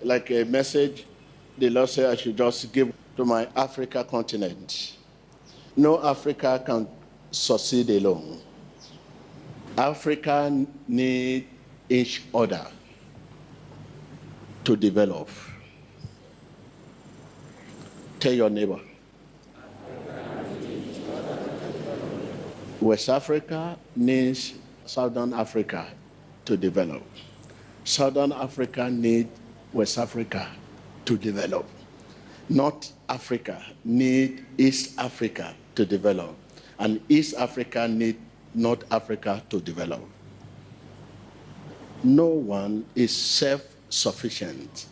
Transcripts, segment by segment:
like a message the Lord said I should just give to my Africa continent. No Africa can succeed alone. Africa needs each other to develop. Tell your neighbor. West Africa needs Southern Africa to develop. Southern Africa needs West Africa to develop. North Africa needs East Africa to develop. And East Africa needs North Africa to develop. No one is self-sufficient.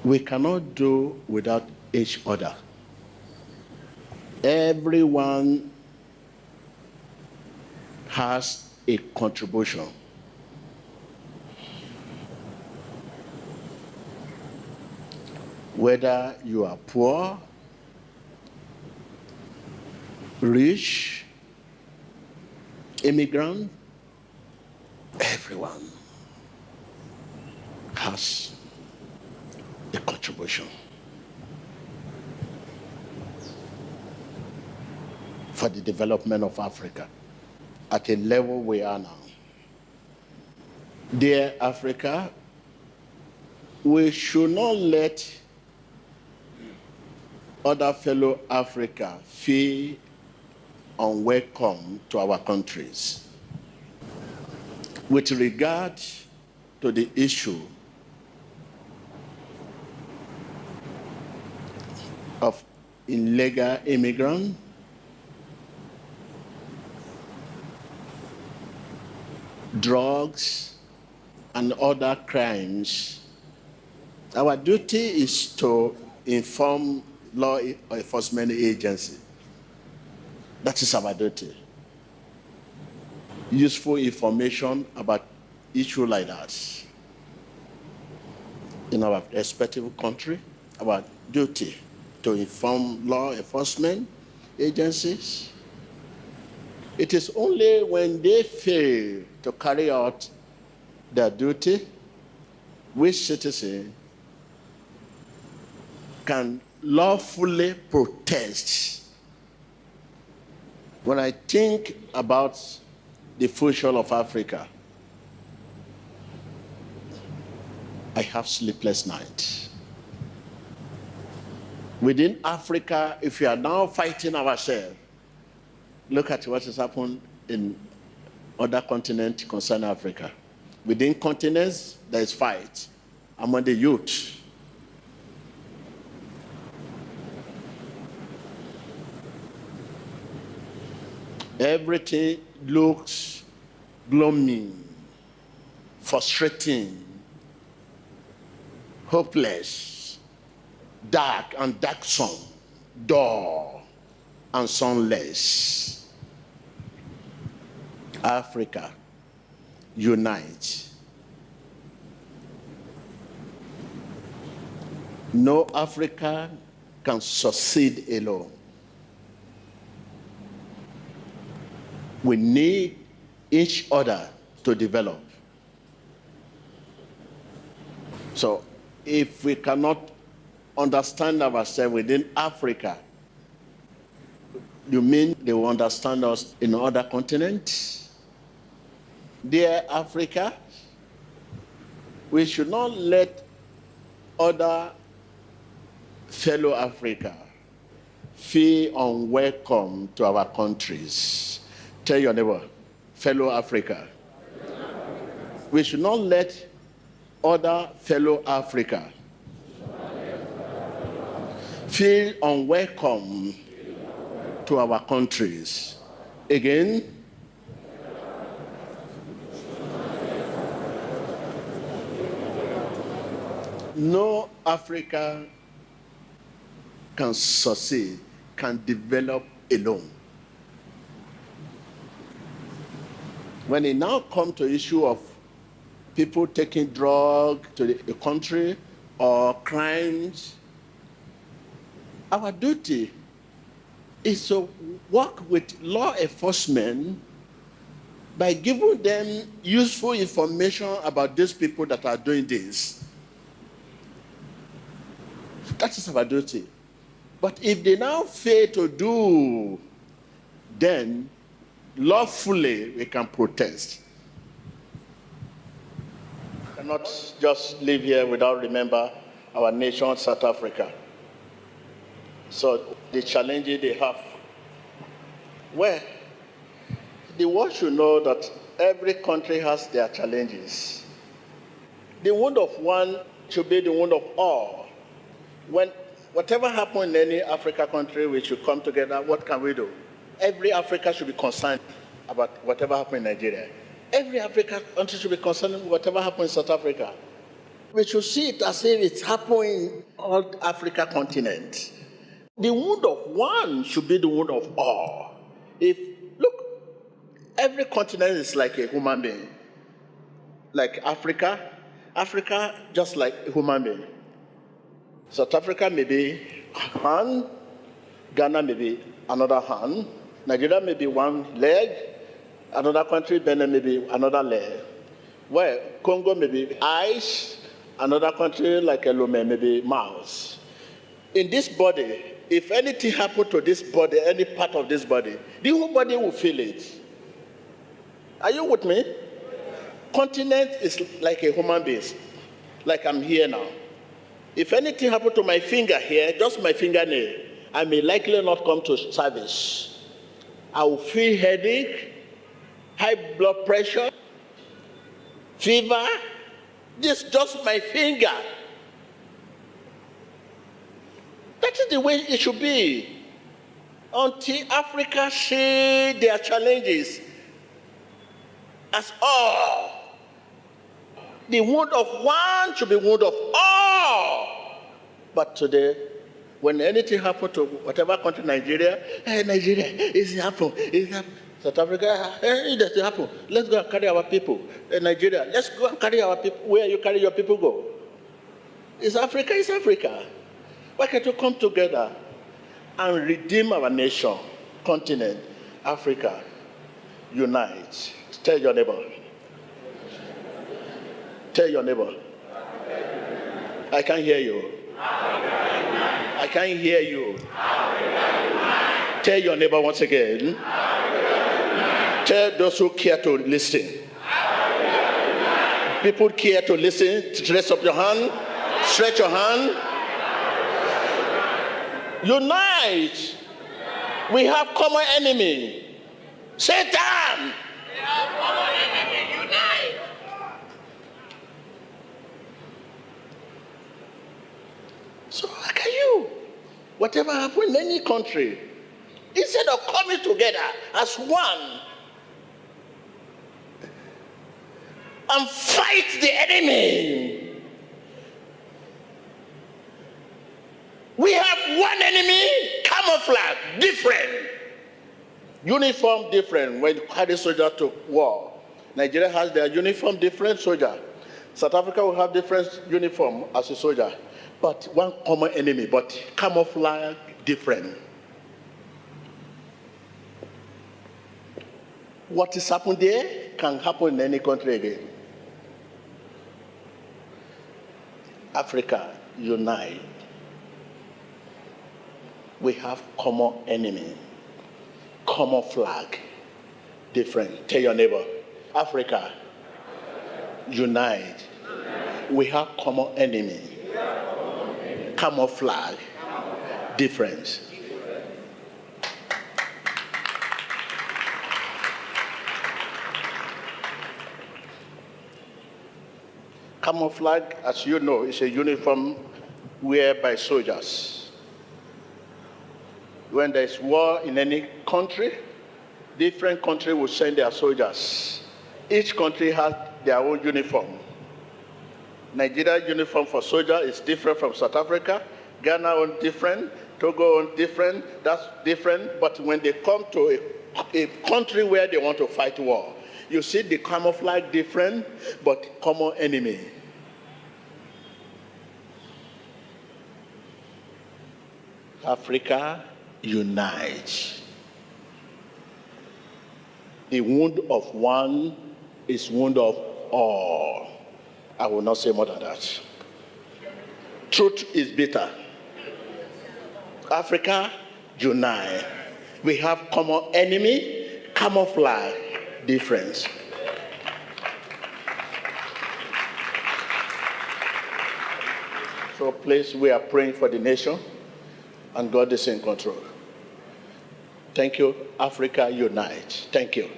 We cannot do without each other. Everyone has a contribution. Whether you are poor, rich, immigrant, everyone has a contribution for the development of Africa at a level we are now. Dear Africa, we should not let other fellow Africa feel unwelcome to our countries. With regard to the issue of illegal immigrants, drugs, and other crimes, our duty is to inform law enforcement agency. That is our duty. Useful information about issues like that in our respective country, our duty to inform law enforcement agencies. It is only when they fail to carry out their duty, which citizen can lawfully protest. When I think about the future of Africa, I have sleepless nights. Within Africa, if we are now fighting ourselves, look at what has happened in other continents concerning Africa. Within continents, there is fight among the youth. Everything looks gloomy, frustrating, hopeless, dark and darksome, dull and sunless. Africa, unite. No Africa can succeed alone. We need each other to develop. So if we cannot understand ourselves within Africa, you mean they will understand us in other continents? Dear Africa, we should not let other fellow Africa feel unwelcome to our countries. Tell your neighbor, fellow Africa. We should not let other fellow Africa feel unwelcome to our countries. Again, no Africa can succeed, can develop alone. When it now comes to issue of people taking drugs to the country or crimes, our duty is to work with law enforcement by giving them useful information about these people that are doing this. That is our duty. But if they now fail to do, then lawfully we can protest. We cannot just live here without remember our nation, South Africa. So the challenges they have. Well, the world should know that every country has their challenges. The wound of one should be the wound of all. When whatever happens in any African country, we should come together. What can we do? Every Africa should be concerned about whatever happens in Nigeria. Every African country should be concerned with whatever happens in South Africa. We should see it as if it's happening in all Africa continent. The wound of one should be the wound of all. Look, every continent is like a human being. Like Africa just like a human being. South Africa may be hand, Ghana may be another hand, Nigeria may be one leg, another country, Benin may be another leg. Well, Congo may be eyes, another country like Lomé may be mouth. In this body, if anything happened to this body, any part of this body, the whole body will feel it. Are you with me? Continent is like a human being, like I'm here now. If anything happened to my finger here, just my fingernail, I may likely not come to service. I will feel headache, high blood pressure, fever. This is just my finger. That is the way it should be. Until Africa see their challenges as all. The wound of one should be wound of all. But today, when anything happens to whatever country, Nigeria, it's happened. South Africa, it doesn't happen. Let's go and carry our people. Nigeria, let's go and carry our people. Where you carry your people go? It's Africa, it's Africa. Why can't you come together and redeem our nation, continent, Africa, unite? Tell your neighbor. Tell your neighbor. I can't hear you. I can't hear you. Tell your neighbor once again. Tell those who care to listen. People care to listen. Stretch up your hand. Stretch your hand. Unite. We have common enemy. Satan. We have common enemy. Unite. So how can you? Whatever happens in any country, instead of coming together as one and fight the enemy, we have one enemy, camouflage, different. Uniform different when you carry soldier to war. Nigeria has their uniform different soldier. South Africa will have different uniform as a soldier. But one common enemy, but camouflage different. What is happening there can happen in any country again. Africa, unite. We have common enemy, common flag, different. Tell your neighbor, Africa, unite. We have common enemy. Camouflage, difference. Camouflage, as you know, is a uniform worn by soldiers. When there is war in any country, different country will send their soldiers. Each country has their own uniform. Nigeria uniform for soldier is different from South Africa. Ghana own different. Togo own different. That's different. But when they come to a country where they want to fight war, you see the camouflage different, but common enemy. Africa, unite. The wound of one is wound of all. I will not say more than that. Truth is bitter. Africa, unite. We have common enemy, camouflage, difference. So please, we are praying for the nation, and God is in control. Thank you, Africa, unite. Thank you.